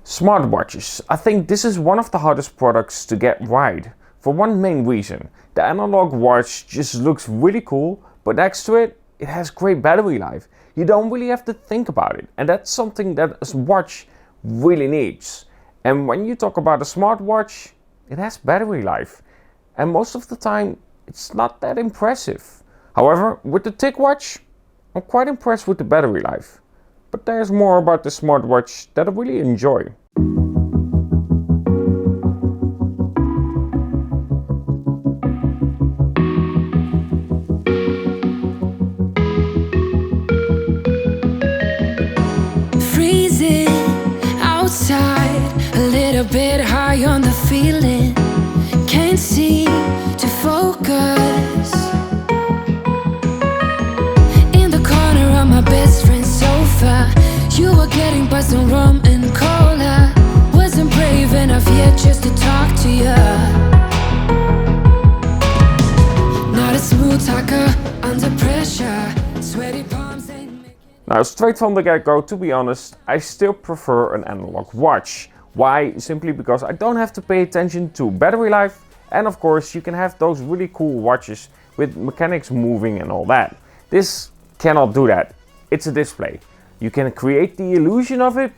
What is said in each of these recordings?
Smartwatches. I think this is one of the hardest products to get right. For one main reason. The analog watch just looks really cool, but next to it, it has great battery life. You don't really have to think about it, and that's something that a watch really needs. And when you talk about a smartwatch, it has battery life. And most of the time, it's not that impressive. However, with the TicWatch, I'm quite impressed with the battery life. But there's more about the smartwatch that I really enjoy. Freezing outside, a little bit high on the feeling. Can't seem to focus. In the corner of my best friend's sofa, you were getting buzzed on rum and cola. Wasn't brave enough yet just to talk to you. Not a smooth talker under pressure. Sweaty palms ain't making. Now, straight from the get-go, to be honest, I still prefer an analog watch. Why? Simply because I don't have to pay attention to battery life, and of course you can have those really cool watches with mechanics moving and all that. This cannot do that. It's a display. You can create the illusion of it,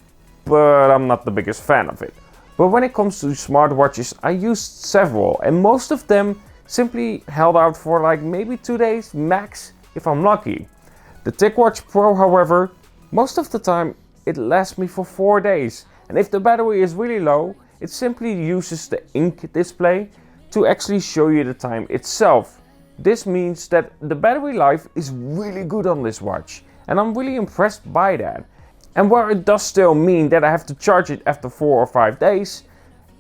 but I'm not the biggest fan of it. But when it comes to smartwatches, I used several, and most of them simply held out for like maybe 2 days max if I'm lucky. The TicWatch Pro, however, most of the time it lasts me for 4 days. And if the battery is really low, it simply uses the ink display to actually show you the time itself. This means that the battery life is really good on this watch, and I'm really impressed by that. And where it does still mean that I have to charge it after 4 or 5 days,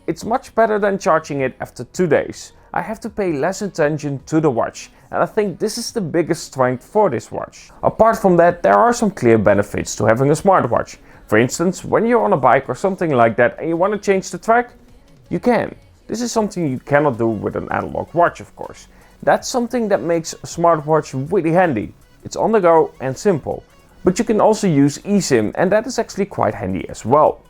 it's much better than charging it after 2 days. I have to pay less attention to the watch, and I think this is the biggest strength for this watch. Apart from that, there are some clear benefits to having a smartwatch. For instance, when you're on a bike or something like that and you want to change the track, you can. This is something you cannot do with an analog watch, of course. That's something that makes a smartwatch really handy. It's on the go and simple. But you can also use eSIM, and that is actually quite handy as well.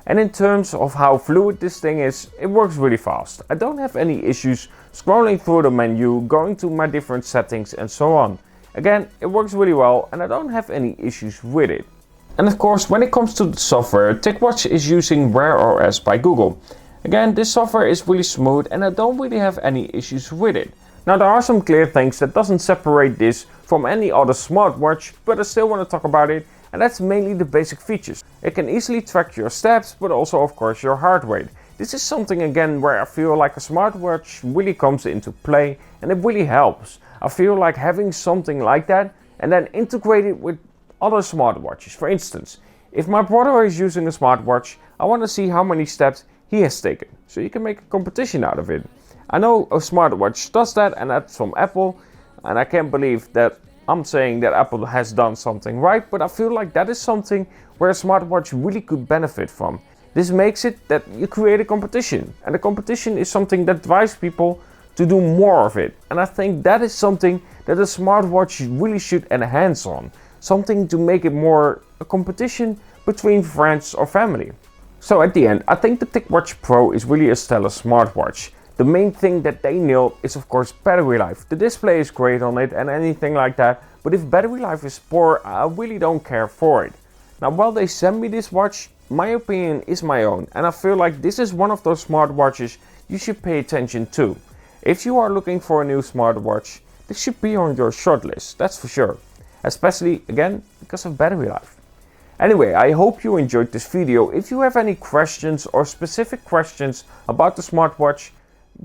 And in terms of how fluid this thing is, it works really fast. I don't have any issues scrolling through the menu, going to my different settings and so on. Again, it works really well and I don't have any issues with it. And of course, when it comes to the software, TicWatch is using WearOS by Google. Again, this software is really smooth and I don't really have any issues with it. Now, there are some clear things that doesn't separate this from any other smartwatch, but I still want to talk about it, and that's mainly the basic features. It can easily track your steps, but also of course your heart rate. This is something again where I feel like a smartwatch really comes into play and it really helps. I feel like having something like that and then integrate it with other smartwatches. For instance, if my brother is using a smartwatch, I want to see how many steps he has taken, so you can make a competition out of it. I know a smartwatch does that, and that's from Apple, and I can't believe that I'm saying that Apple has done something right, but I feel like that is something where a smartwatch really could benefit from. This makes it that you create a competition, and the competition is something that drives people to do more of it. And I think that is something that a smartwatch really should enhance on. Something to make it more a competition between friends or family. So at the end, I think the TicWatch Pro is really a stellar smartwatch. The main thing that they nailed is of course battery life. The display is great on it and anything like that, but if battery life is poor, I really don't care for it. Now, while they sent me this watch, my opinion is my own, and I feel like this is one of those smartwatches you should pay attention to. If you are looking for a new smartwatch, this should be on your shortlist, that's for sure. Especially, again, because of battery life. Anyway, I hope you enjoyed this video. If you have any questions or specific questions about the smartwatch,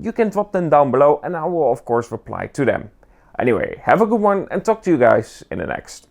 you can drop them down below and I will of course reply to them. Anyway, have a good one and talk to you guys in the next.